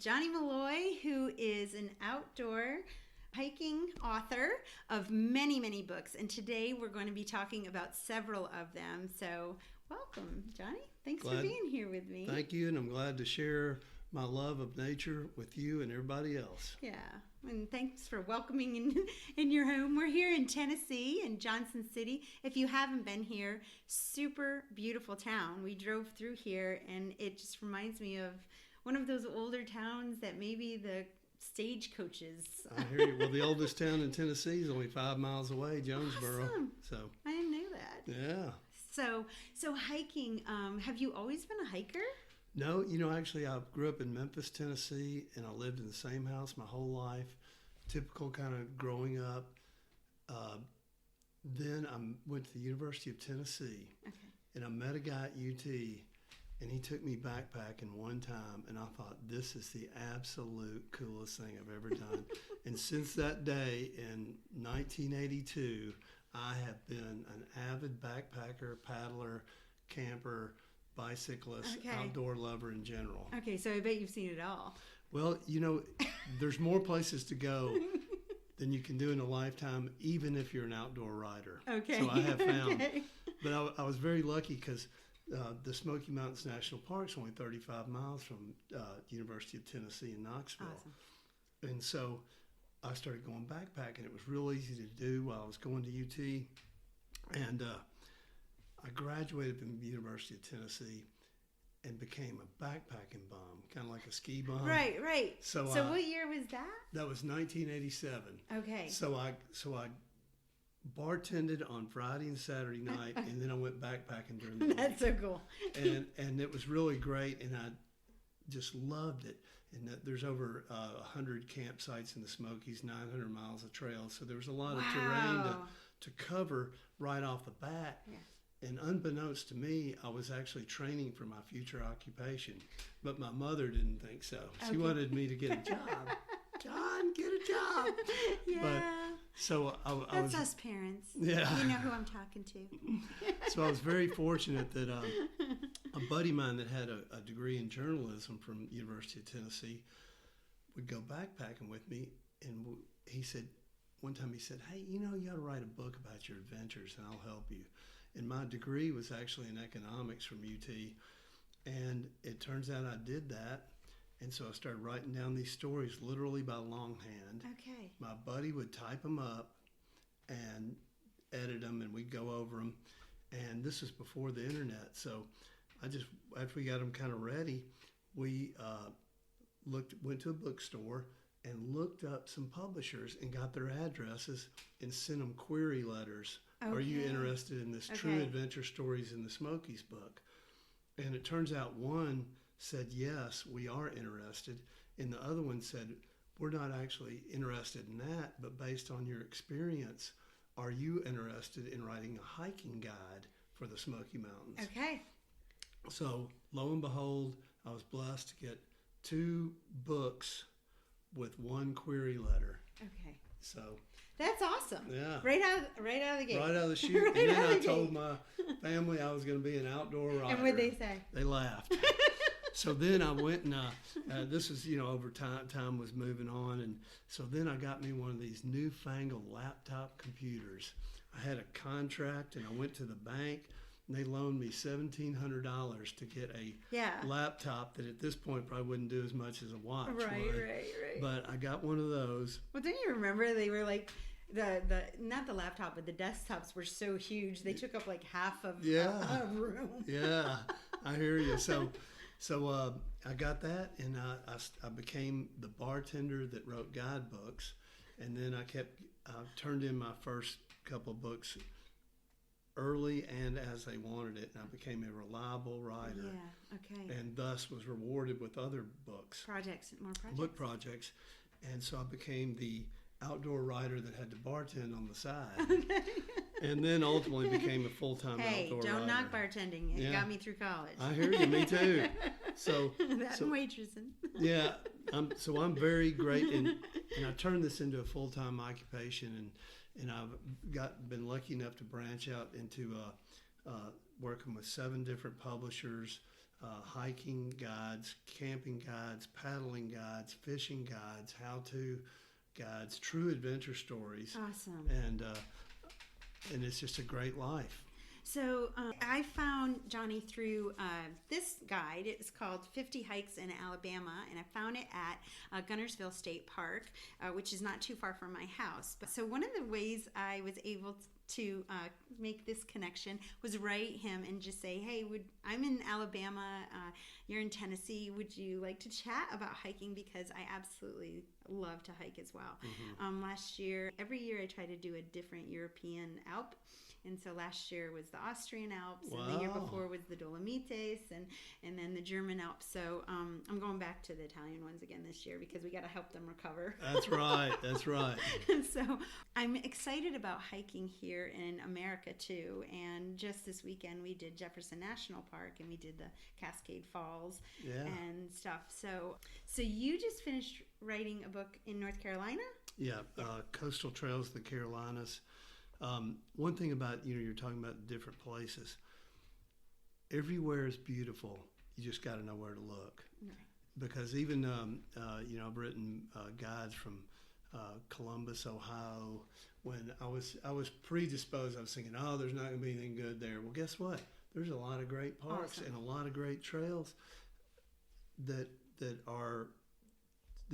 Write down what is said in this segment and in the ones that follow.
Johnny Molloy, who is an outdoor hiking author of many, many books. And today we're going to be talking about several of them. So welcome, Johnny. Thanks for being here with me. Thank you, and I'm glad to share my love of nature with you and everybody else. Yeah, and thanks for welcoming in your home. We're here in Tennessee, in Johnson City. If you haven't been here, super beautiful town. We drove through here, and it just reminds me of one of those older towns that maybe the stagecoaches. I hear you. Well, the oldest town in Tennessee is only 5 miles away, Jonesboro. Awesome. So I didn't know that. Yeah. So hiking. Have you always been a hiker? No, actually, I grew up in Memphis, Tennessee, and I lived in the same house my whole life. Typical kind of growing up. Then I went to the University of Tennessee, and I met a guy at UT, and he took me backpacking one time, and I thought, this is the absolute coolest thing I've ever done. And since that day in 1982, I have been an avid backpacker, paddler, camper, bicyclist, outdoor lover in general. Okay, so I bet you've seen it all. Well, there's more places to go than you can do in a lifetime, even if you're an outdoor rider. Okay. So I have found. Okay. But I was very lucky because the Smoky Mountains National Park is only 35 miles from University of Tennessee in Knoxville. Awesome. And so I started going backpacking. It was real easy to do while I was going to UT. And I graduated from the University of Tennessee and became a backpacking bum, kind of like a ski bum. Right. So what year was that? That was 1987. Okay. So I bartended on Friday and Saturday night, and then I went backpacking during the week. That's so cool. and it was really great, and I just loved it. And there's over 100 campsites in the Smokies, 900 miles of trails. So there was a lot of terrain to cover right off the bat. Yeah. And unbeknownst to me, I was actually training for my future occupation. But my mother didn't think so. She wanted me to get a job. John, get a job. Yeah. But, so That's us parents. Yeah. You know who I'm talking to. So I was very fortunate that a buddy of mine that had a degree in journalism from University of Tennessee would go backpacking with me. And one time he said, hey, you ought to write a book about your adventures and I'll help you. And my degree was actually in economics from UT. And it turns out I did that. And so I started writing down these stories literally by longhand. Okay. My buddy would type them up and edit them, and we'd go over them. And this was before the internet. So after we got them kind of ready, we went to a bookstore and looked up some publishers and got their addresses and sent them query letters. Okay. Are you interested in this True Adventure Stories in the Smokies book? And it turns out one said, yes, we are interested. And the other one said, we're not actually interested in that, but based on your experience, are you interested in writing a hiking guide for the Smoky Mountains? Okay. So lo and behold, I was blessed to get 2 books with 1 query letter. Okay. So that's awesome. Yeah. Right out of the gate. Right out of the chute. Right, and then I told my family I was going to be an outdoor rider. And what'd they say? They laughed. So then I went and this was, over time was moving on. And so then I got me one of these newfangled laptop computers. I had a contract and I went to the bank and they loaned me $1,700 to get a laptop that at this point probably wouldn't do as much as a watch would. Right. But I got one of those. Well, don't you remember they were like, the not the laptop, but the desktops were so huge. They took up like half of a room. Yeah, I hear you. So I got that, and I became the bartender that wrote guidebooks, and then I turned in my first couple of books early and as they wanted it, and I became a reliable writer. Yeah, okay. And thus was rewarded with other books. More projects. Book projects. And so I became the outdoor writer that had to bartend on the side. Okay. And then ultimately became a full-time outdoor writer. Hey, don't knock bartending. It got me through college. I hear you. Me too. So and waitressing. Yeah. I'm very great. And I turned this into a full-time occupation. And I've been lucky enough to branch out into working with 7 different publishers, hiking guides, camping guides, paddling guides, fishing guides, how-to guides, true adventure stories. Awesome. And it's just a great life. So I found Johnny through this guide. It's called 50 Hikes in Alabama, and I found it at Gunnersville State Park, which is not too far from my house. So one of the ways I was able to make this connection was write him and just say, hey, I'm in Alabama, you're in Tennessee, would you like to chat about hiking? Because I absolutely love to hike as well. Last year, every year I try to do a different European Alp. And so last year was the Austrian Alps, Wow. and the year before was the Dolomites, and then the German Alps. So I'm going back to the Italian ones again this year because we got to help them recover. That's right. That's right. So I'm excited about hiking here in America too. And just this weekend we did Jefferson National Park, and we did the Cascade Falls and stuff. So you just finished writing a book in North Carolina? Yeah, Coastal Trails of the Carolinas. One thing about, you're talking about different places. Everywhere is beautiful. You just got to know where to look. Right. Because even, I've written guides from Columbus, Ohio. When I was predisposed, I was thinking, there's not going to be anything good there. Well, guess what? There's a lot of great parks and a lot of great trails that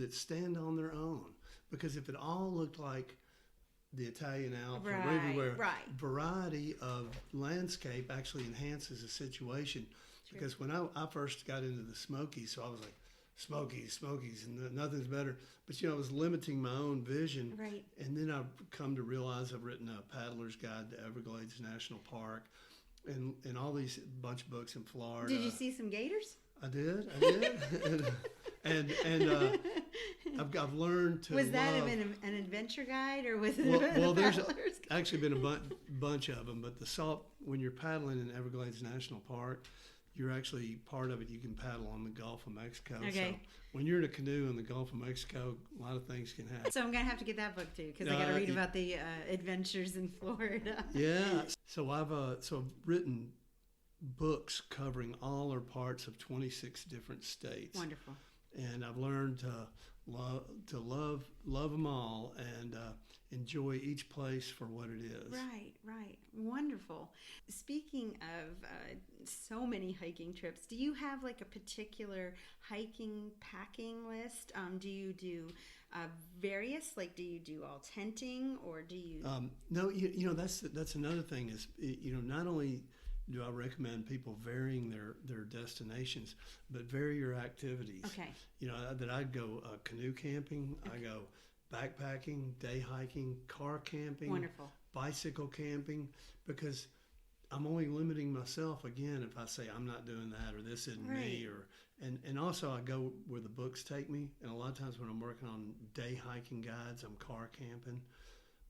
stand on their own. Because if it all looked like the Italian Alps or everywhere, variety of landscape actually enhances the situation. True. Because when I first got into the Smokies, so I was like, Smokies, and nothing's better. But, I was limiting my own vision. Right. And then I've come to realize I've written a Paddler's Guide to Everglades National Park and all these bunch of books in Florida. Did you see some gators? I did. and I've learned to. Was that an adventure guide, or was it? Well, there's actually been a bunch of them, but when you're paddling in Everglades National Park, you're actually part of it. You can paddle on the Gulf of Mexico. Okay. So when you're in a canoe in the Gulf of Mexico, a lot of things can happen. So I'm gonna have to get that book too, because I got to read about the adventures in Florida. Yeah. So I've written books covering all or parts of 26 different states. Wonderful. And I've learned to love them all and enjoy each place for what it is. Right. Wonderful. Speaking of so many hiking trips, do you have like a particular hiking packing list? Do you do various, like do you do all tenting, or do you? No, that's another thing is, not only do I recommend people varying their destinations, but vary your activities. Okay. That I'd go canoe camping, I go backpacking, day hiking, car camping, wonderful, bicycle camping, because I'm only limiting myself again if I say I'm not doing that or this isn't me, and also I go where the books take me. And a lot of times when I'm working on day hiking guides, I'm car camping.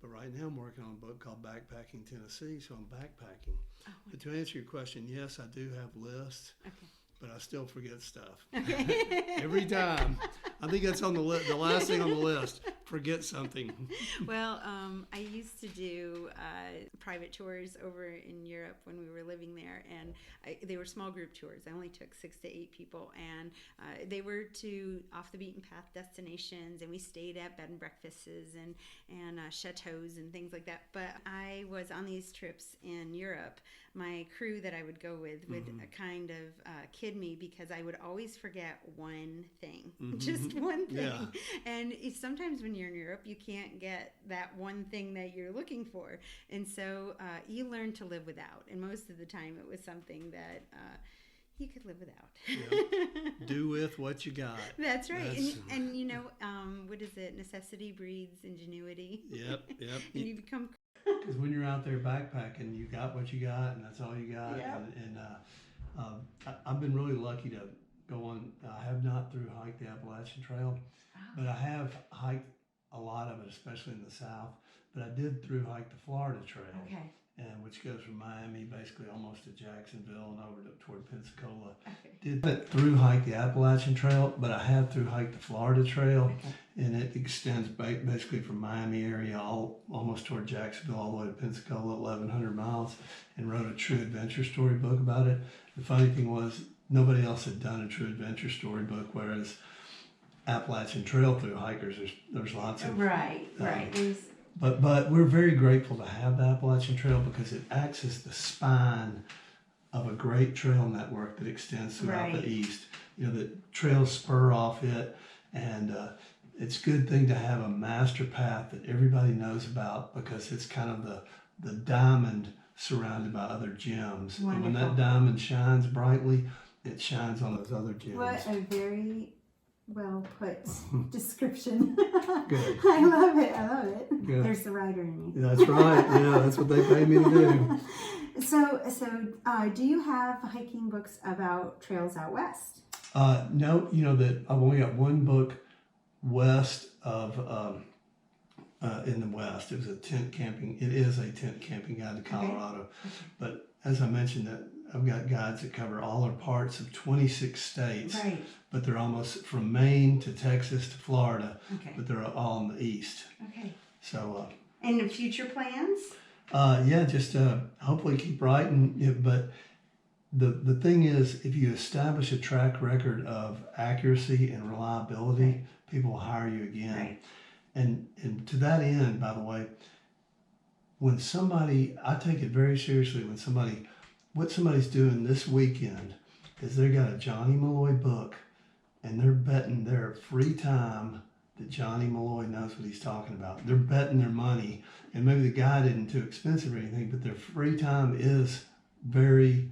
But right now I'm working on a book called Backpacking Tennessee, so I'm backpacking. But to answer your question, yes, I do have lists, but I still forget stuff. Every time. I think that's on the last thing on the list, forget something. Well, I used to do private tours over in Europe when we were living there, and they were small group tours. I only took 6 to 8 people, and they were to off the beaten path destinations, and we stayed at bed and breakfasts and chateaus and things like that. But I was on these trips in Europe. My crew that I would go with would kind of kid me because I would always forget one thing, just one thing. Yeah. And sometimes when you're in Europe, you can't get that one thing that you're looking for. And so you learn to live without. And most of the time it was something that you could live without. Yeah. Do with what you got. That's right. And what is it? Necessity breeds ingenuity. Yep. And you become... Because when you're out there backpacking, you got what you got, and that's all you got. Yep. I've been really lucky to go on. I have not through hiked the Appalachian Trail, but I have hiked a lot of it, especially in the South. But I did through hike the Florida Trail, which goes from Miami basically almost to Jacksonville and over toward Pensacola. Did that through hike the Appalachian Trail, but I have through hiked the Florida Trail, and it extends basically from Miami area almost toward Jacksonville all the way to Pensacola, 1,100 miles, and wrote a true adventure story book about it. The funny thing was, nobody else had done a true adventure storybook, whereas Appalachian Trail through hikers, there's lots of right. But we're very grateful to have the Appalachian Trail because it acts as the spine of a great trail network that extends throughout the East. You know, the trails spur off it, and it's a good thing to have a master path that everybody knows about because it's kind of the diamond surrounded by other gems. Wonderful. And when that diamond shines brightly, it shines on those other gems. What a very well put description. Good. I love it. Good. There's the writer in me. That's right. Yeah, that's what they pay me to do. So, do you have hiking books about trails out west? No, you know that I've only got one book west of in the west. It was a tent camping. It is a tent camping guide to Colorado. Okay. But as I mentioned, that I've got guides that cover all or parts of 26 states. Right. But they're almost from Maine to Texas to Florida. Okay. But they're all in the east. Okay. So. And the future plans? Yeah, just hopefully keep writing. Yeah, but the thing is, if you establish a track record of accuracy and reliability, people will hire you again. Right. And to that end, by the way, when somebody, I take it very seriously when what somebody's doing this weekend is they got a Johnny Molloy book and they're betting their free time that Johnny Molloy knows what he's talking about. They're betting their money, and maybe the guide isn't too expensive or anything, but their free time is very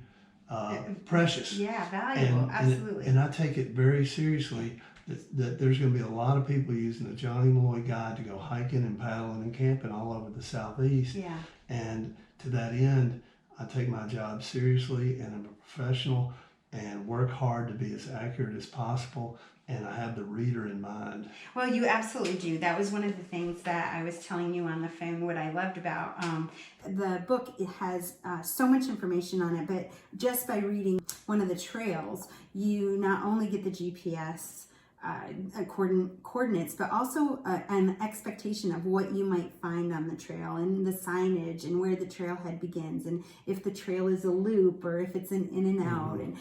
precious. Yeah, valuable, absolutely. And I take it very seriously that there's going to be a lot of people using the Johnny Molloy guide to go hiking and paddling and camping all over the Southeast. Yeah. And to that end, I take my job seriously, and I'm a professional and work hard to be as accurate as possible. And I have the reader in mind. Well, you absolutely do. That was one of the things that I was telling you on the phone, what I loved about the book. It has so much information on it, but just by reading one of the trails, you not only get the GPS coordinates, but also an expectation of what you might find on the trail and the signage and where the trailhead begins and if the trail is a loop or if it's an in and out. And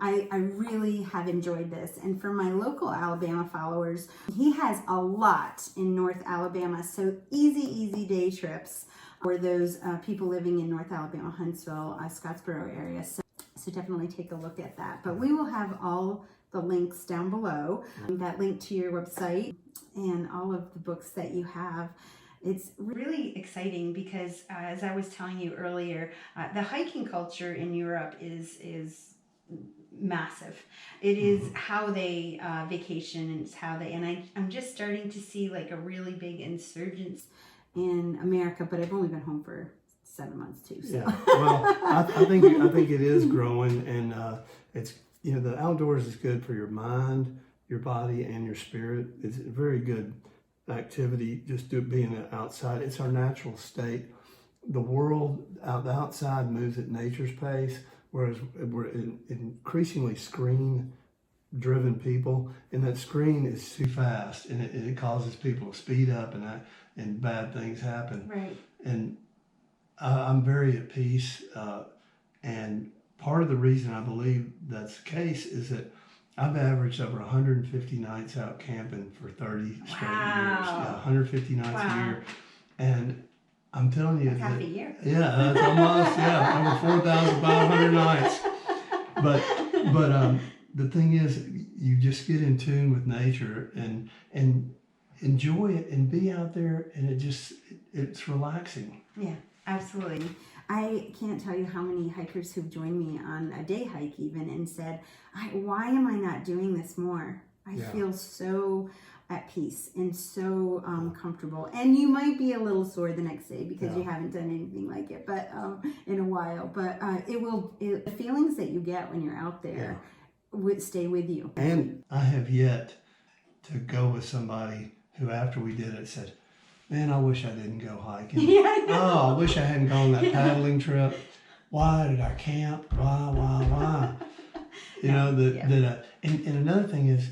I really have enjoyed this. And for my local Alabama followers, he has a lot in North Alabama, so easy day trips for those people living in North Alabama, Huntsville, Scottsboro area. So definitely take a look at that. But we will have all the links down below, that link to your website and all of the books that you have. It's really exciting because, as I was telling you earlier, the hiking culture in Europe is massive. It is how they vacation, and it's how they, and I'm just starting to see like a really big insurgence in America, but I've only been home for 7 months too. So. Yeah, well, I think it is growing, and it's, you know, the outdoors is good for your mind, your body, and your spirit. It's a very good activity, just being outside. It's our natural state. The world, the outside moves at nature's pace, whereas we're increasingly screen-driven people, and that screen is too fast, and it causes people to speed up, and bad things happen. Right. And I'm very at peace, and part of the reason I believe that's the case is that I've averaged over 150 nights out camping for 30 straight years. Yeah, 150 nights a year. And I'm telling you, that's half a year. Yeah, that's almost, over 4,500 nights. But the thing is, you just get in tune with nature and enjoy it and be out there, and it's relaxing. Yeah, absolutely. I can't tell you how many hikers who've joined me on a day hike even and said, why am I not doing this more? I feel so at peace and so comfortable. And you might be a little sore the next day because you haven't done anything like it, but in a while. But the feelings that you get when you're out there would stay with you. And I have yet to go with somebody who, after we did it, said, man, I wish I didn't go hiking. I wish I hadn't gone that paddling trip. Why did I camp? Why? You know, and another thing is,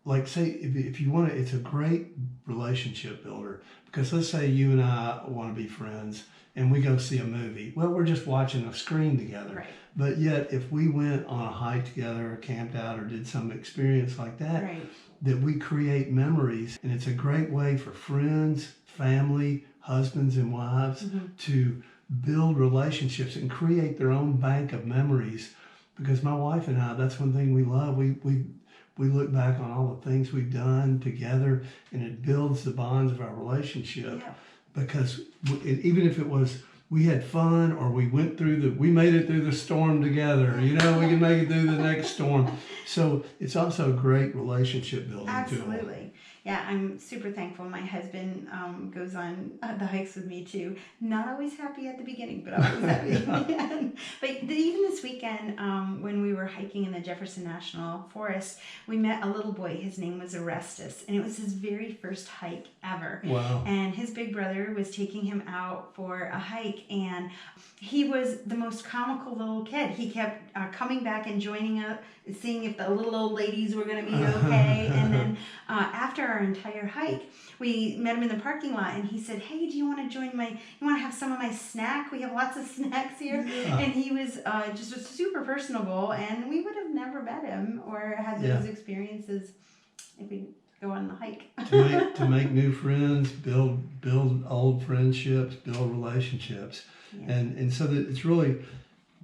like say if you want to, it's a great relationship builder, because let's say you and I want to be friends and we go see a movie. Well, we're just watching a screen together. Right. But yet, if we went on a hike together or camped out or did some experience like that, Right. that we create memories. And it's a great way for friends, family, husbands and wives to build relationships and create their own bank of memories. Because my wife and I, that's one thing we love. We look back on all the things we've done together, and it builds the bonds of our relationship. Yeah. Because even if it was, we had fun, or we made it through the storm together, we can make it through the next storm. So it's also a great relationship building tool. Absolutely. Yeah, I'm super thankful. My husband goes on the hikes with me too. Not always happy at the beginning, but always happy at the end. But even this weekend, when we were hiking in the Jefferson National Forest, we met a little boy. His name was Orestes, and it was his very first hike ever. Wow. And his big brother was taking him out for a hike, and he was the most comical little kid. He kept coming back and joining up, seeing if the little old ladies were going to be okay. And then after our entire hike, we met him in the parking lot, and he said, "Hey, do you want to you want to have some of my snack? We have lots of snacks here." Yeah. And he was just super personable, and we would have never met him or had those experiences if we go on the hike. to make new friends, build old friendships, build relationships. Yeah. And so that it's really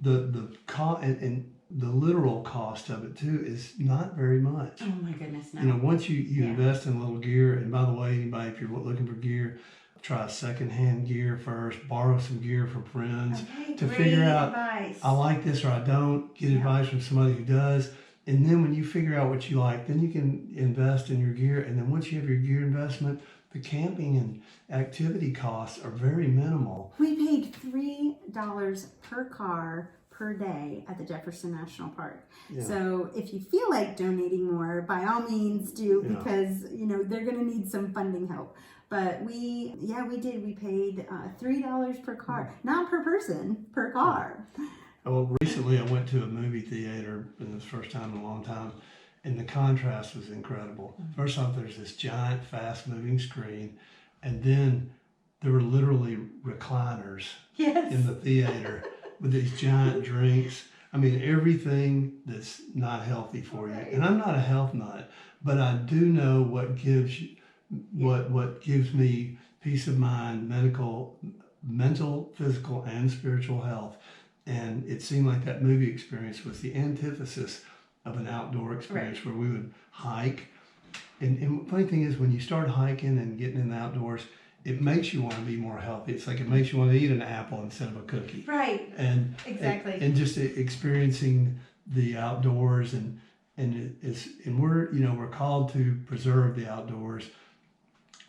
the cost, and the literal cost of it too is not very much. Oh my goodness, no. Once you invest in a little gear, and by the way, anybody, if you're looking for gear, try secondhand gear first, borrow some gear from friends to figure out, advice. I like this or I don't, get advice from somebody who does. And then when you figure out what you like, then you can invest in your gear. And then once you have your gear investment, the camping and activity costs are very minimal. We paid $3 per car per day at the Jefferson National Park. Yeah. So if you feel like donating more, by all means do, because they're going to need some funding help. But we did. We paid $3 per car, not per person, per car. Well, recently I went to a movie theater, and it was the first time in a long time, and the contrast was incredible. First off, there's this giant, fast-moving screen, and then there were literally recliners in the theater with these giant drinks. I mean, everything that's not healthy for you. And I'm not a health nut, but I do know what gives you, what gives me peace of mind, mental, physical, and spiritual health. And it seemed like that movie experience was the antithesis of an outdoor experience where we would hike. And the funny thing is, when you start hiking and getting in the outdoors, it makes you want to be more healthy. It's like it makes you want to eat an apple instead of a cookie. Right. And exactly. And just experiencing the outdoors, and we're we're called to preserve the outdoors,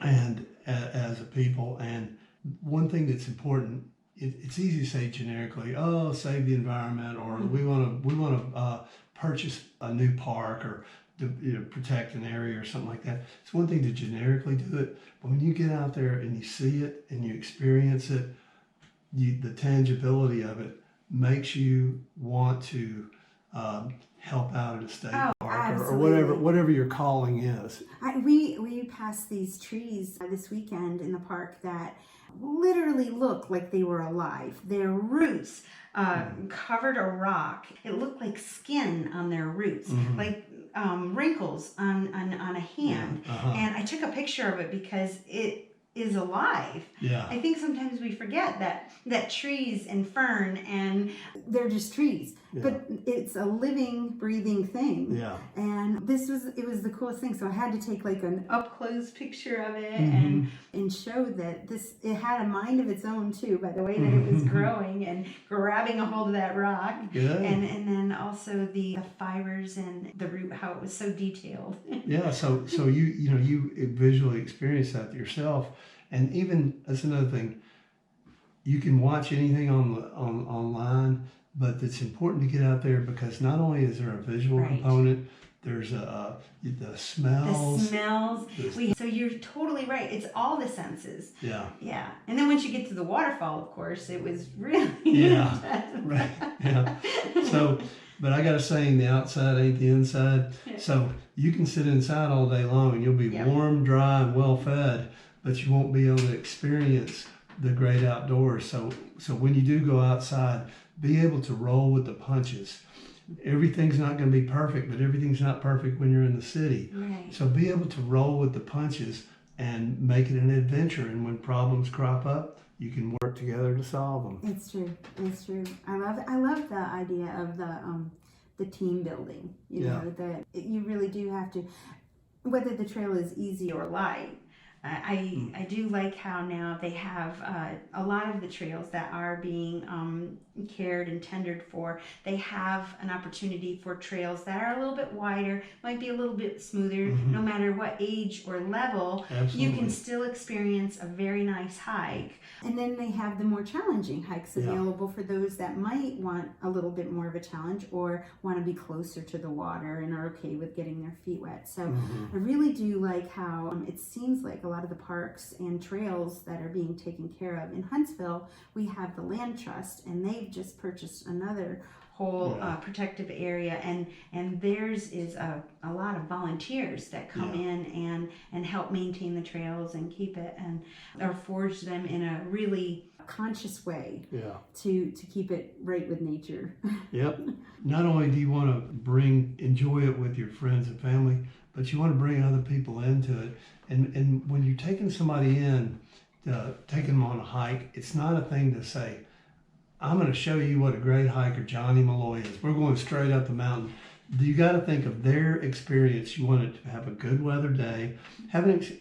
and as a people. And one thing that's important, it's easy to say generically, oh, save the environment, or we want to purchase a new park, or to protect an area or something like that. It's one thing to generically do it, but when you get out there and you see it and you experience it, the tangibility of it makes you want to help out at a state park or whatever your calling is. We passed these trees this weekend in the park that literally look like they were alive. Their roots covered a rock. It looked like skin on their roots, like wrinkles on a hand. And I took a picture of it because it is alive. Yeah. I think sometimes we forget that trees and fern, and they're just trees, but it's a living, breathing thing. Yeah. And it was the coolest thing. So I had to take like an up close picture of it and show that it had a mind of its own too, by the way that it was growing and grabbing a hold of that rock. Good. And then also the fibers and the root, how it was so detailed. Yeah. So you visually experience that yourself. And even, that's another thing, you can watch anything online, but it's important to get out there, because not only is there a visual component, there's the smells. The smells. So you're totally right. It's all the senses. Yeah. Yeah. And then once you get to the waterfall, of course, it was really right. Yeah. So But I got a saying, the outside ain't the inside. So you can sit inside all day long and you'll be warm, dry, and well fed, but you won't be able to experience the great outdoors. So when you do go outside, be able to roll with the punches. Everything's not going to be perfect, but everything's not perfect when you're in the city. Right. So be able to roll with the punches and make it an adventure. And when problems crop up, you can work together to solve them. It's true. It's true. I love the idea of the team building. You know, that you really do have to, whether the trail is easy or light. I do like how now they have a lot of the trails that are being cared and tendered for. They have an opportunity for trails that are a little bit wider, might be a little bit smoother. No matter what age or level, you can still experience a very nice hike. And then they have the more challenging hikes available for those that might want a little bit more of a challenge or want to be closer to the water and are okay with getting their feet wet. So I really do like how it seems like a lot of the parks and trails that are being taken care of. In Huntsville, we have the Land Trust, and they've just purchased another whole protective area, and theirs is a lot of volunteers that come in and help maintain the trails and keep it and or forge them in a really conscious way to keep it right with nature. Yep. Not only do you want to enjoy it with your friends and family, but you want to bring other people into it. And when you're taking somebody in, taking them on a hike, it's not a thing to say, I'm going to show you what a great hiker Johnny Molloy is. We're going straight up the mountain. You got to think of their experience. You want it to have a good weather day.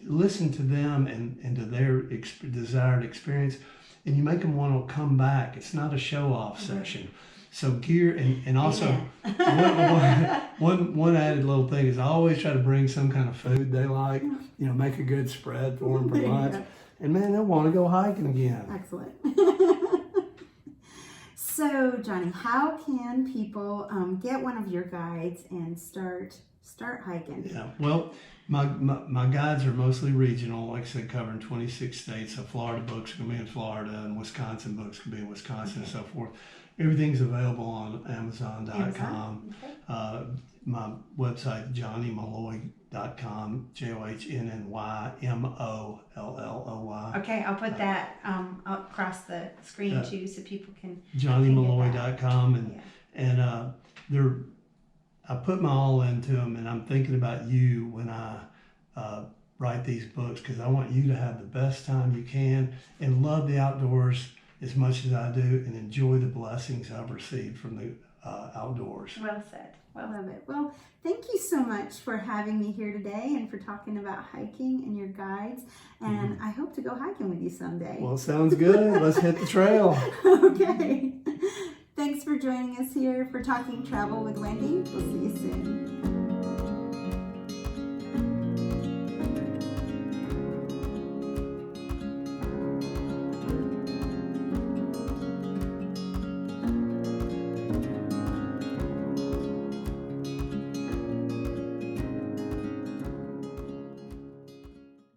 Listen to them and to their desired experience, and you make them want to come back. It's not a show-off session. So gear and also one added little thing is I always try to bring some kind of food they like. You know, make a good spread for them for lunch, and man, they'll want to go hiking again. Excellent. So, Johnny, how can people get one of your guides and start hiking? Yeah, well, my guides are mostly regional, like I said, covering 26 states. So Florida books can be in Florida, and Wisconsin books can be in Wisconsin, and so forth. Everything's available on Amazon.com. Okay. My website, johnnymolloy.com, JohnnyMolloy. Okay, I'll put that across the screen too, so people can. JohnnyMolloy.com, and I put my all into them, and I'm thinking about you when I write these books, because I want you to have the best time you can and love the outdoors as much as I do, and enjoy the blessings I've received from the outdoors. Well said. Well, love it. Well, thank you so much for having me here today and for talking about hiking and your guides. And I hope to go hiking with you someday. Well, sounds good. Let's hit the trail. Okay. Thanks for joining us here for Talking Travel with Wendy. We'll see you soon.